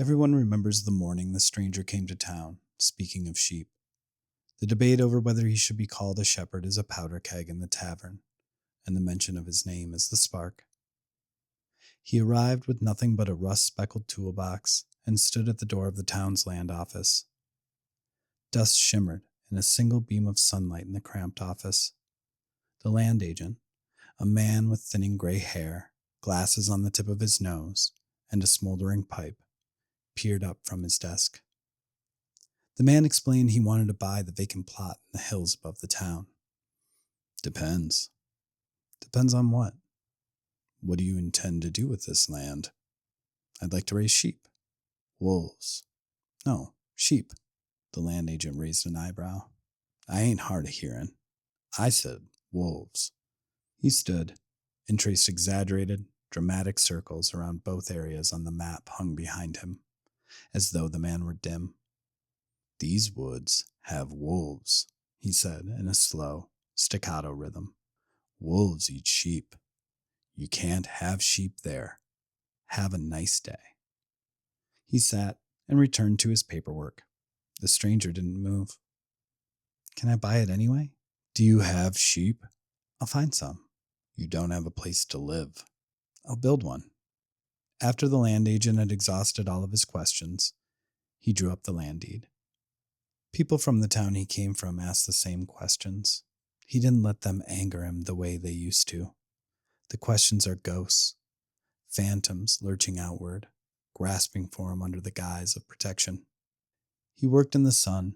Everyone remembers the morning the stranger came to town, speaking of sheep. The debate over whether he should be called a shepherd is a powder keg in the tavern, and the mention of his name is the spark. He arrived with nothing but a rust-speckled toolbox and stood at the door of the town's land office. Dust shimmered in a single beam of sunlight in the cramped office. The land agent, a man with thinning gray hair, glasses on the tip of his nose, and a smoldering pipe, peered up from his desk. The man explained he wanted to buy the vacant plot in the hills above the town. Depends. Depends on what? What do you intend to do with this land? I'd like to raise sheep. Wolves. No, sheep. The land agent raised an eyebrow. I ain't hard of hearing. I said wolves. He stood and traced exaggerated, dramatic circles around both areas on the map hung behind him, as though the man were dim. These woods have wolves, he said in a slow, staccato rhythm. Wolves eat sheep. You can't have sheep there. Have a nice day. He sat and returned to his paperwork. The stranger didn't move. Can I buy it anyway? Do you have sheep? I'll find some. You don't have a place to live. I'll build one. After the land agent had exhausted all of his questions, he drew up the land deed. People from the town he came from asked the same questions. He didn't let them anger him the way they used to. The questions are ghosts, phantoms lurching outward, grasping for him under the guise of protection. He worked in the sun,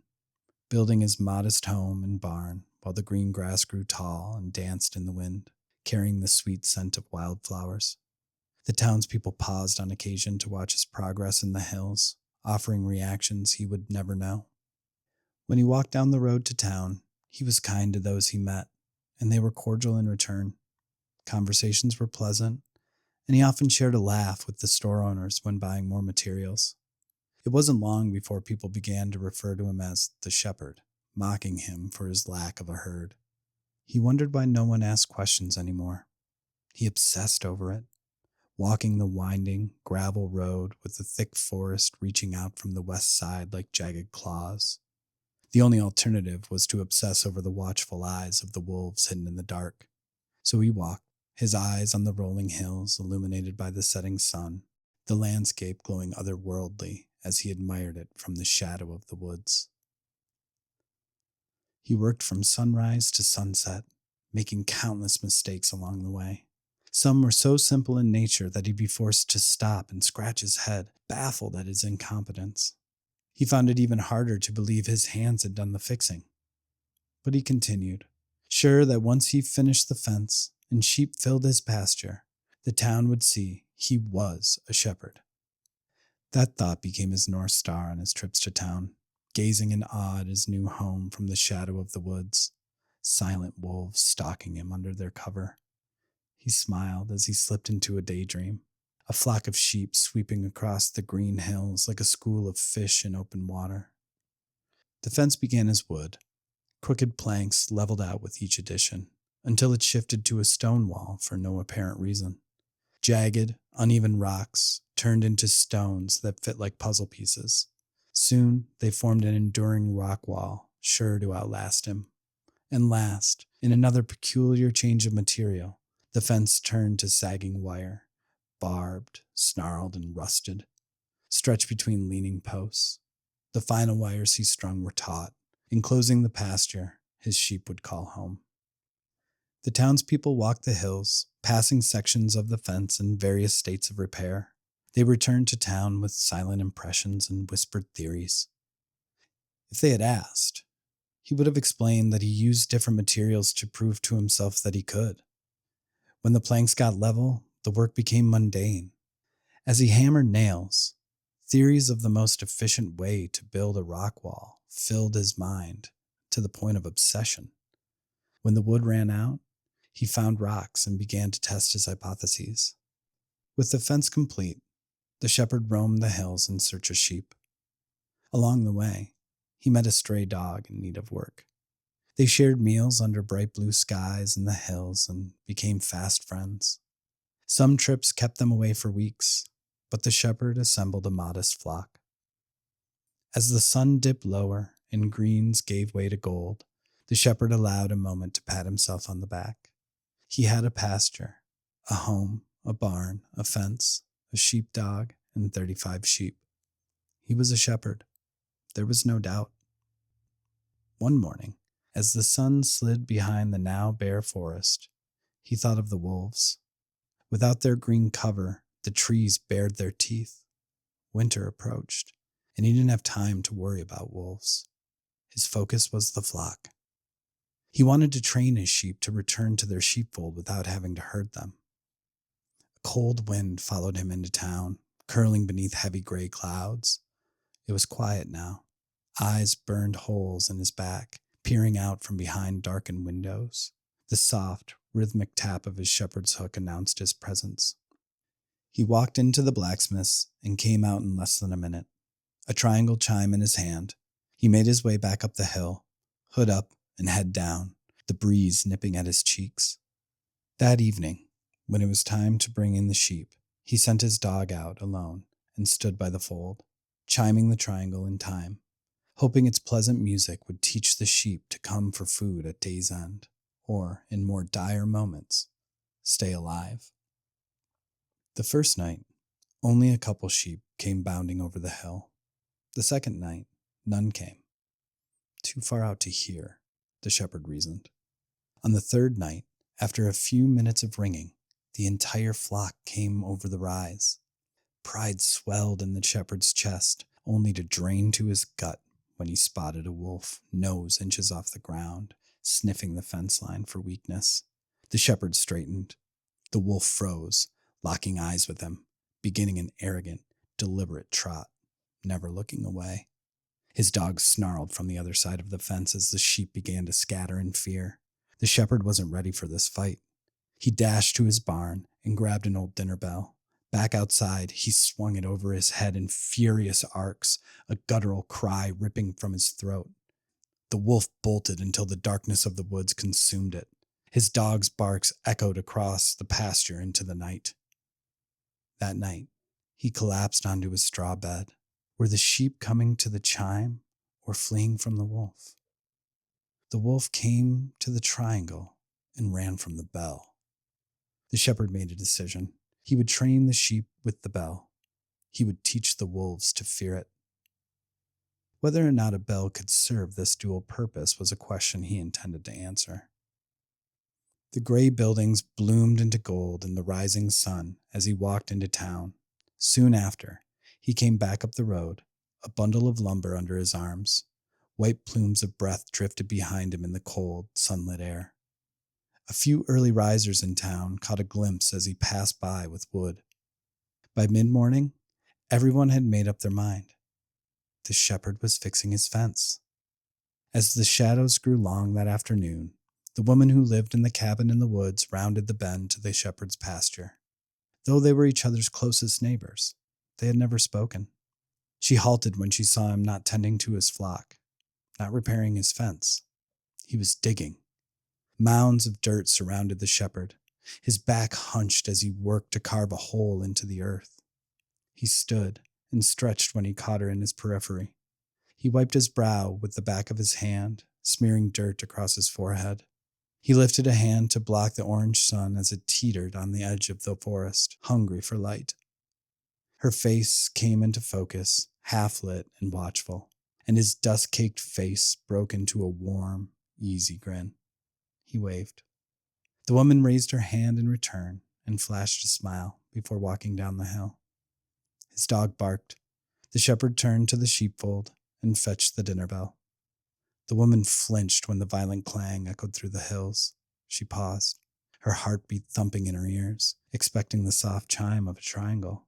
building his modest home and barn while the green grass grew tall and danced in the wind, carrying the sweet scent of wildflowers. The townspeople paused on occasion to watch his progress in the hills, offering reactions he would never know. When he walked down the road to town, he was kind to those he met, and they were cordial in return. Conversations were pleasant, and he often shared a laugh with the store owners when buying more materials. It wasn't long before people began to refer to him as the shepherd, mocking him for his lack of a herd. He wondered why no one asked questions anymore. He obsessed over it, walking the winding, gravel road with the thick forest reaching out from the west side like jagged claws. The only alternative was to obsess over the watchful eyes of the wolves hidden in the dark. So he walked, his eyes on the rolling hills illuminated by the setting sun, the landscape glowing otherworldly as he admired it from the shadow of the woods. He worked from sunrise to sunset, making countless mistakes along the way. Some were so simple in nature that he'd be forced to stop and scratch his head, baffled at his incompetence. He found it even harder to believe his hands had done the fixing. But he continued, sure that once he finished the fence and sheep filled his pasture, the town would see he was a shepherd. That thought became his North Star on his trips to town, gazing in awe at his new home from the shadow of the woods, silent wolves stalking him under their cover. He smiled as he slipped into a daydream, a flock of sheep sweeping across the green hills like a school of fish in open water. The fence began as wood, crooked planks leveled out with each addition, until it shifted to a stone wall for no apparent reason. Jagged, uneven rocks turned into stones that fit like puzzle pieces. Soon, they formed an enduring rock wall, sure to outlast him. And last, in another peculiar change of material, the fence turned to sagging wire, barbed, snarled, and rusted, stretched between leaning posts. The final wires he strung were taut, enclosing the pasture his sheep would call home. The townspeople walked the hills, passing sections of the fence in various states of repair. They returned to town with silent impressions and whispered theories. If they had asked, he would have explained that he used different materials to prove to himself that he could. When the planks got level, the work became mundane. As he hammered nails, theories of the most efficient way to build a rock wall filled his mind to the point of obsession. When the wood ran out, he found rocks and began to test his hypotheses. With the fence complete, the shepherd roamed the hills in search of sheep. Along the way, he met a stray dog in need of work. They shared meals under bright blue skies in the hills and became fast friends. Some trips kept them away for weeks, but the shepherd assembled a modest flock. As the sun dipped lower and greens gave way to gold, the shepherd allowed a moment to pat himself on the back. He had a pasture, a home, a barn, a fence, a sheepdog, and 35 sheep. He was a shepherd. There was no doubt. One morning, as the sun slid behind the now bare forest, he thought of the wolves. Without their green cover, the trees bared their teeth. Winter approached, and he didn't have time to worry about wolves. His focus was the flock. He wanted to train his sheep to return to their sheepfold without having to herd them. A cold wind followed him into town, curling beneath heavy gray clouds. It was quiet now. Eyes burned holes in his back, peering out from behind darkened windows. The soft, rhythmic tap of his shepherd's hook announced his presence. He walked into the blacksmith's and came out in less than a minute, a triangle chime in his hand. He made his way back up the hill, hood up and head down, the breeze nipping at his cheeks. That evening, when it was time to bring in the sheep, he sent his dog out alone and stood by the fold, chiming the triangle in time, hoping its pleasant music would teach the sheep to come for food at day's end, or, in more dire moments, stay alive. The first night, only a couple sheep came bounding over the hill. The second night, none came. Too far out to hear, the shepherd reasoned. On the third night, after a few minutes of ringing, the entire flock came over the rise. Pride swelled in the shepherd's chest, only to drain to his gut when he spotted a wolf, nose inches off the ground, sniffing the fence line for weakness. The shepherd straightened. The wolf froze, locking eyes with him, beginning an arrogant, deliberate trot, never looking away. His dog snarled from the other side of the fence as the sheep began to scatter in fear. The shepherd wasn't ready for this fight. He dashed to his barn and grabbed an old dinner bell. Back outside, he swung it over his head in furious arcs, a guttural cry ripping from his throat. The wolf bolted until the darkness of the woods consumed it. His dog's barks echoed across the pasture into the night. That night, he collapsed onto his straw bed. Were the sheep coming to the chime or fleeing from the wolf? The wolf came to the triangle and ran from the bell. The shepherd made a decision. He would train the sheep with the bell. He would teach the wolves to fear it. Whether or not a bell could serve this dual purpose was a question he intended to answer. The gray buildings bloomed into gold in the rising sun as he walked into town. Soon after, he came back up the road, a bundle of lumber under his arms. White plumes of breath drifted behind him in the cold, sunlit air. A few early risers in town caught a glimpse as he passed by with wood. By mid-morning, everyone had made up their mind. The shepherd was fixing his fence. As the shadows grew long that afternoon, the woman who lived in the cabin in the woods rounded the bend to the shepherd's pasture. Though they were each other's closest neighbors, they had never spoken. She halted when she saw him not tending to his flock, not repairing his fence. He was digging. Mounds of dirt surrounded the shepherd. His back hunched as he worked to carve a hole into the earth. He stood and stretched when he caught her in his periphery. He wiped his brow with the back of his hand, smearing dirt across his forehead. He lifted a hand to block the orange sun as it teetered on the edge of the forest, hungry for light. Her face came into focus, half-lit and watchful, and his dust-caked face broke into a warm, easy grin. He waved. The woman raised her hand in return and flashed a smile before walking down the hill. His dog barked. The shepherd turned to the sheepfold and fetched the dinner bell. The woman flinched when the violent clang echoed through the hills. She paused, her heartbeat thumping in her ears, expecting the soft chime of a triangle.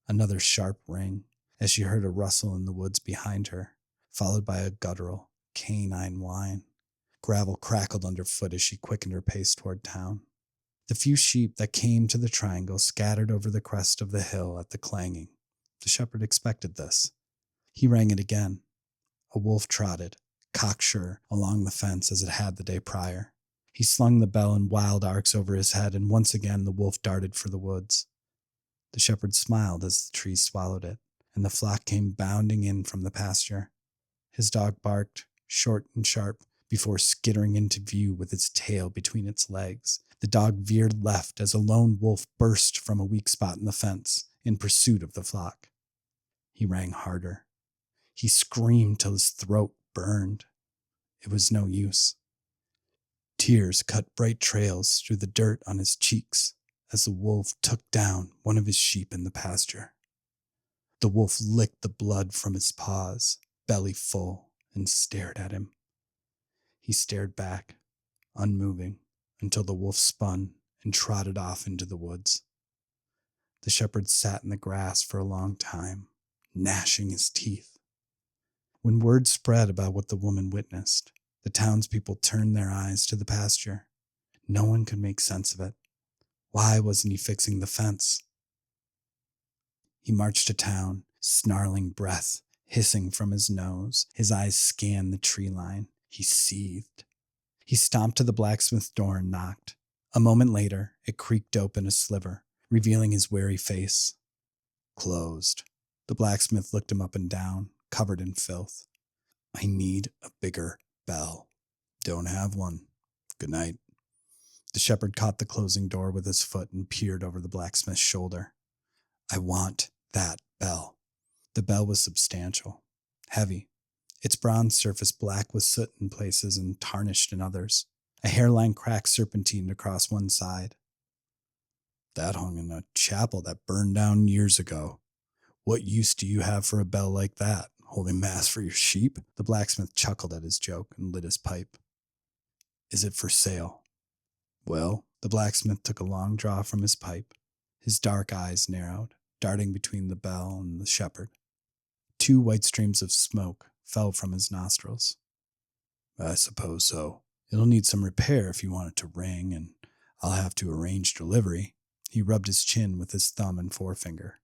Another sharp ring, as she heard a rustle in the woods behind her, followed by a guttural, canine whine. Gravel crackled underfoot as she quickened her pace toward town. The few sheep that came to the triangle scattered over the crest of the hill at the clanging. The shepherd expected this. He rang it again. A wolf trotted, cocksure, along the fence as it had the day prior. He slung the bell in wild arcs over his head, and once again the wolf darted for the woods. The shepherd smiled as the tree swallowed it, and the flock came bounding in from the pasture. His dog barked, short and sharp, before skittering into view with its tail between its legs. The dog veered left as a lone wolf burst from a weak spot in the fence in pursuit of the flock. He rang harder. He screamed till his throat burned. It was no use. Tears cut bright trails through the dirt on his cheeks as the wolf took down one of his sheep in the pasture. The wolf licked the blood from his paws, belly full, and stared at him. He stared back, unmoving, until the wolf spun and trotted off into the woods. The shepherd sat in the grass for a long time, gnashing his teeth. When word spread about what the woman witnessed, the townspeople turned their eyes to the pasture. No one could make sense of it. Why wasn't he fixing the fence? He marched to town, snarling breath hissing from his nose. His eyes scanned the tree line. He seethed. He stomped to the blacksmith door and knocked. A moment later, it creaked open a sliver, revealing his weary face. Closed. The blacksmith looked him up and down, covered in filth. I need a bigger bell. Don't have one. Good night. The shepherd caught the closing door with his foot and peered over the blacksmith's shoulder. I want that bell. The bell was substantial, heavy, its bronze surface black with soot in places and tarnished in others. A hairline crack serpentined across one side. That hung in a chapel that burned down years ago. What use do you have for a bell like that? Holding mass for your sheep? The blacksmith chuckled at his joke and lit his pipe. Is it for sale? Well, the blacksmith took a long draw from his pipe. His dark eyes narrowed, darting between the bell and the shepherd. 2 white streams of smoke fell from his nostrils. I suppose so. It'll need some repair if you want it to ring, and I'll have to arrange delivery. He rubbed his chin with his thumb and forefinger.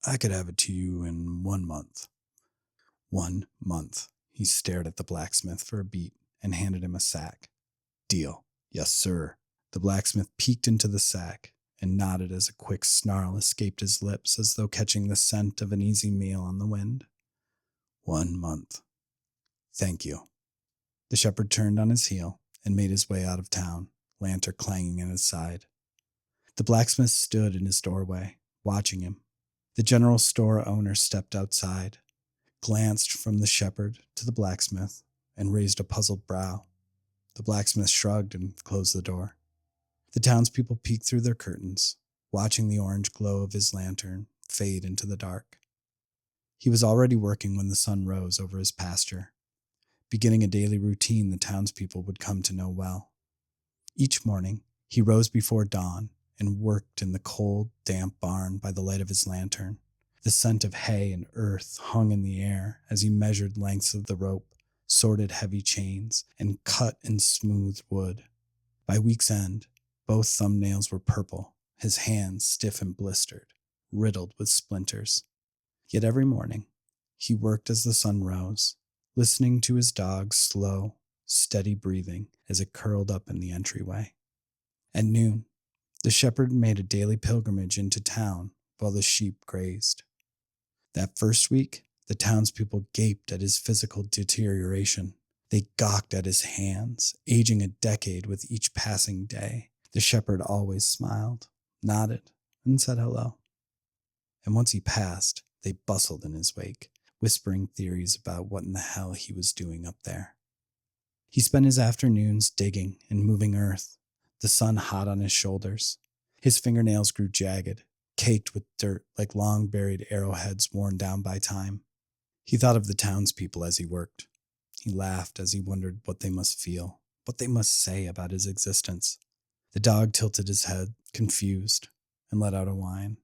I could have it to you in 1 month. 1 month. He stared at the blacksmith for a beat and handed him a sack. Deal. Yes, sir. The blacksmith peeked into the sack and nodded as a quick snarl escaped his lips as though catching the scent of an easy meal on the wind. 1 month. Thank you. The shepherd turned on his heel and made his way out of town, lantern clanging at his side. The blacksmith stood in his doorway, watching him. The general store owner stepped outside, glanced from the shepherd to the blacksmith, and raised a puzzled brow. The blacksmith shrugged and closed the door. The townspeople peeked through their curtains, watching the orange glow of his lantern fade into the dark. He was already working when the sun rose over his pasture, beginning a daily routine the townspeople would come to know well. Each morning, he rose before dawn and worked in the cold, damp barn by the light of his lantern. The scent of hay and earth hung in the air as he measured lengths of the rope, sorted heavy chains, and cut and smoothed wood. By week's end, both thumbnails were purple, his hands stiff and blistered, riddled with splinters. Yet every morning, he worked as the sun rose, listening to his dog's slow, steady breathing as it curled up in the entryway. At noon, the shepherd made a daily pilgrimage into town while the sheep grazed. That first week, the townspeople gaped at his physical deterioration. They gawked at his hands, aging a decade with each passing day. The shepherd always smiled, nodded, and said hello. And once he passed, they bustled in his wake, whispering theories about what in the hell he was doing up there. He spent his afternoons digging and moving earth, the sun hot on his shoulders. His fingernails grew jagged, caked with dirt like long-buried arrowheads worn down by time. He thought of the townspeople as he worked. He laughed as he wondered what they must feel, what they must say about his existence. The dog tilted his head, confused, and let out a whine.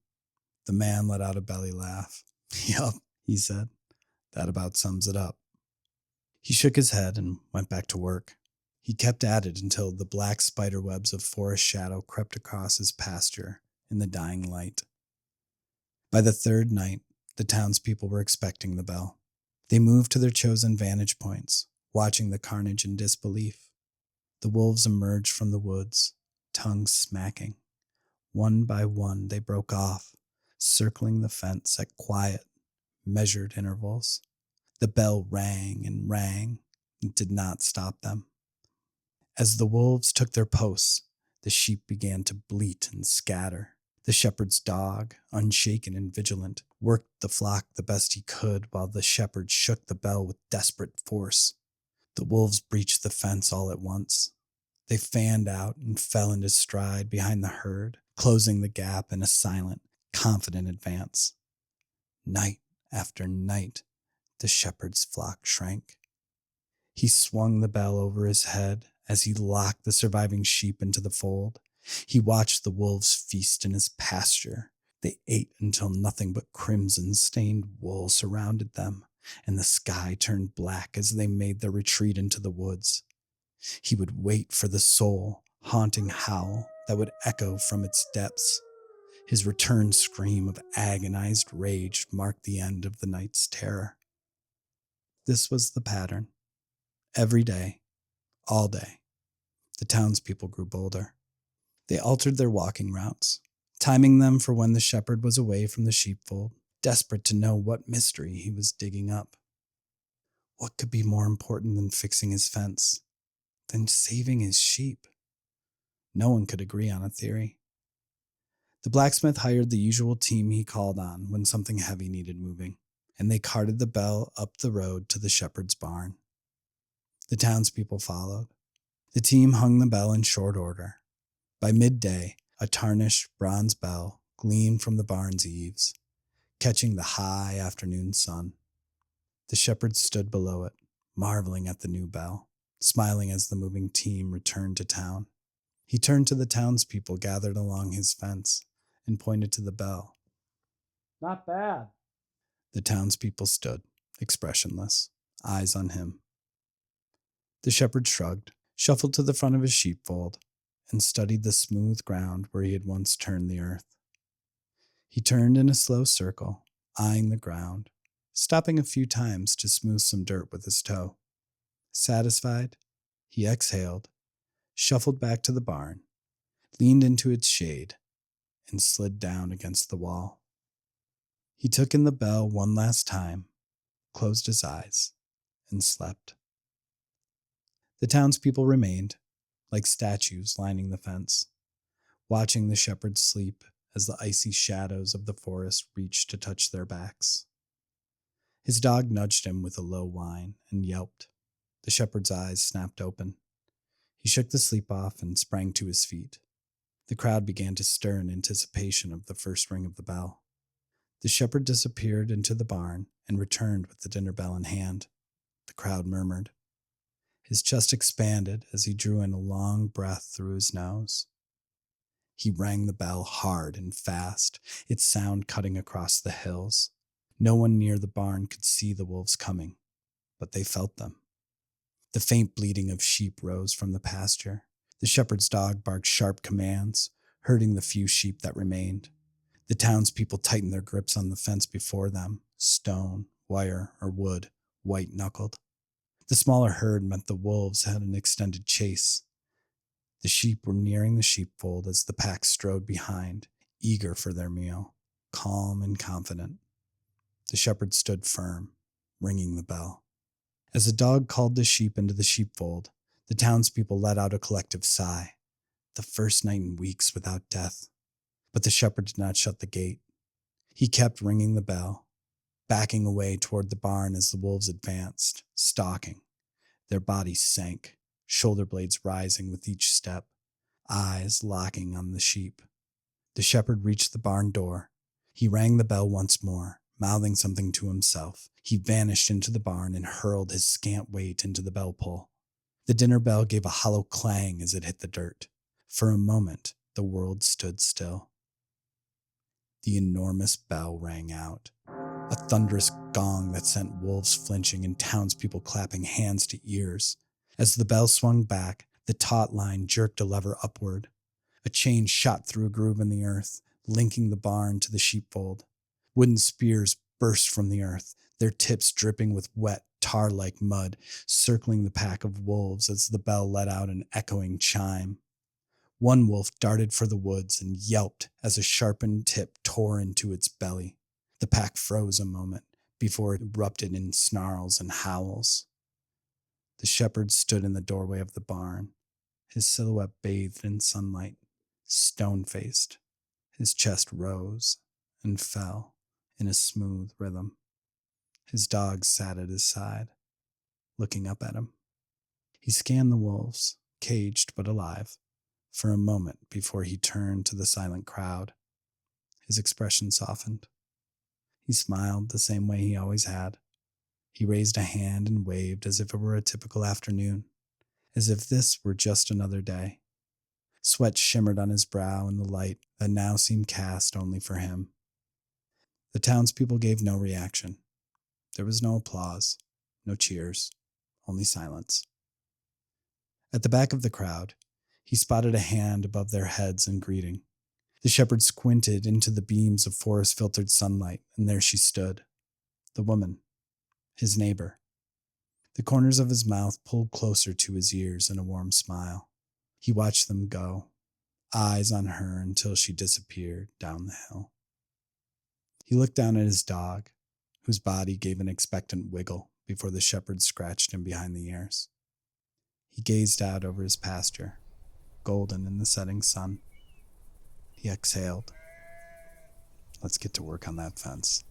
The man let out a belly laugh. Yup, he said. That about sums it up. He shook his head and went back to work. He kept at it until the black spiderwebs of forest shadow crept across his pasture in the dying light. By the third night, the townspeople were expecting the bell. They moved to their chosen vantage points, watching the carnage in disbelief. The wolves emerged from the woods, tongues smacking. One by one, they broke off, circling the fence at quiet, measured intervals. The bell rang and rang and did not stop them. As the wolves took their posts, the sheep began to bleat and scatter. The shepherd's dog, unshaken and vigilant, worked the flock the best he could while the shepherd shook the bell with desperate force. The wolves breached the fence all at once. They fanned out and fell into stride behind the herd, closing the gap in a silent, confident advance. Night after night, the shepherd's flock shrank. He swung the bell over his head as he locked the surviving sheep into the fold. He watched the wolves feast in his pasture. They ate until nothing but crimson-stained wool surrounded them, and the sky turned black as they made their retreat into the woods. He would wait for the soul-haunting howl that would echo from its depths. His return scream of agonized rage marked the end of the night's terror. This was the pattern. Every day, all day, the townspeople grew bolder. They altered their walking routes, timing them for when the shepherd was away from the sheepfold, desperate to know what mystery he was digging up. What could be more important than fixing his fence, than saving his sheep? No one could agree on a theory. The blacksmith hired the usual team he called on when something heavy needed moving, and they carted the bell up the road to the shepherd's barn. The townspeople followed. The team hung the bell in short order. By midday, a tarnished bronze bell gleamed from the barn's eaves, catching the high afternoon sun. The shepherd stood below it, marveling at the new bell, smiling as the moving team returned to town. He turned to the townspeople gathered along his fence and pointed to the bell. Not bad. The townspeople stood, expressionless, eyes on him. The shepherd shrugged, shuffled to the front of his sheepfold, and studied the smooth ground where he had once turned the earth. He turned in a slow circle, eyeing the ground, stopping a few times to smooth some dirt with his toe. Satisfied, he exhaled, shuffled back to the barn, leaned into its shade, and slid down against the wall. He took in the bell one last time, closed his eyes, and slept. The townspeople remained, like statues lining the fence, watching the shepherd sleep as the icy shadows of the forest reached to touch their backs. His dog nudged him with a low whine and yelped. The shepherd's eyes snapped open. He shook the sleep off and sprang to his feet. The crowd began to stir in anticipation of the first ring of the bell. The shepherd disappeared into the barn and returned with the dinner bell in hand. The crowd murmured. His chest expanded as he drew in a long breath through his nose. He rang the bell hard and fast, its sound cutting across the hills. No one near the barn could see the wolves coming, but they felt them. The faint bleating of sheep rose from the pasture. The shepherd's dog barked sharp commands, herding the few sheep that remained. The townspeople tightened their grips on the fence before them, stone, wire, or wood, white-knuckled. The smaller herd meant the wolves had an extended chase. The sheep were nearing the sheepfold as the pack strode behind, eager for their meal, calm and confident. The shepherd stood firm, ringing the bell. As the dog called the sheep into the sheepfold, the townspeople let out a collective sigh. The first night in weeks without death. But the shepherd did not shut the gate. He kept ringing the bell, backing away toward the barn as the wolves advanced, stalking. Their bodies sank, shoulder blades rising with each step, eyes locking on the sheep. The shepherd reached the barn door. He rang the bell once more, mouthing something to himself. He vanished into the barn and hurled his scant weight into the bell pull. The dinner bell gave a hollow clang as it hit the dirt. For a moment, the world stood still. The enormous bell rang out, a thunderous gong that sent wolves flinching and townspeople clapping hands to ears. As the bell swung back, the taut line jerked a lever upward. A chain shot through a groove in the earth, linking the barn to the sheepfold. Wooden spears burst from the earth, their tips dripping with wet, tar-like mud, circling the pack of wolves as the bell let out an echoing chime. One wolf darted for the woods and yelped as a sharpened tip tore into its belly. The pack froze a moment before it erupted in snarls and howls. The shepherd stood in the doorway of the barn, his silhouette bathed in sunlight, stone-faced. His chest rose and fell in a smooth rhythm. His dog sat at his side, looking up at him. He scanned the wolves, caged but alive, for a moment before he turned to the silent crowd. His expression softened. He smiled the same way he always had. He raised a hand and waved as if it were a typical afternoon, as if this were just another day. Sweat shimmered on his brow in the light that now seemed cast only for him. The townspeople gave no reaction. There was no applause, no cheers, only silence. At the back of the crowd, he spotted a hand above their heads in greeting. The shepherd squinted into the beams of forest-filtered sunlight, and there she stood, the woman, his neighbor. The corners of his mouth pulled closer to his ears in a warm smile. He watched them go, eyes on her until she disappeared down the hill. He looked down at his dog, whose body gave an expectant wiggle before the shepherd scratched him behind the ears. He gazed out over his pasture, golden in the setting sun. He exhaled. Let's get to work on that fence.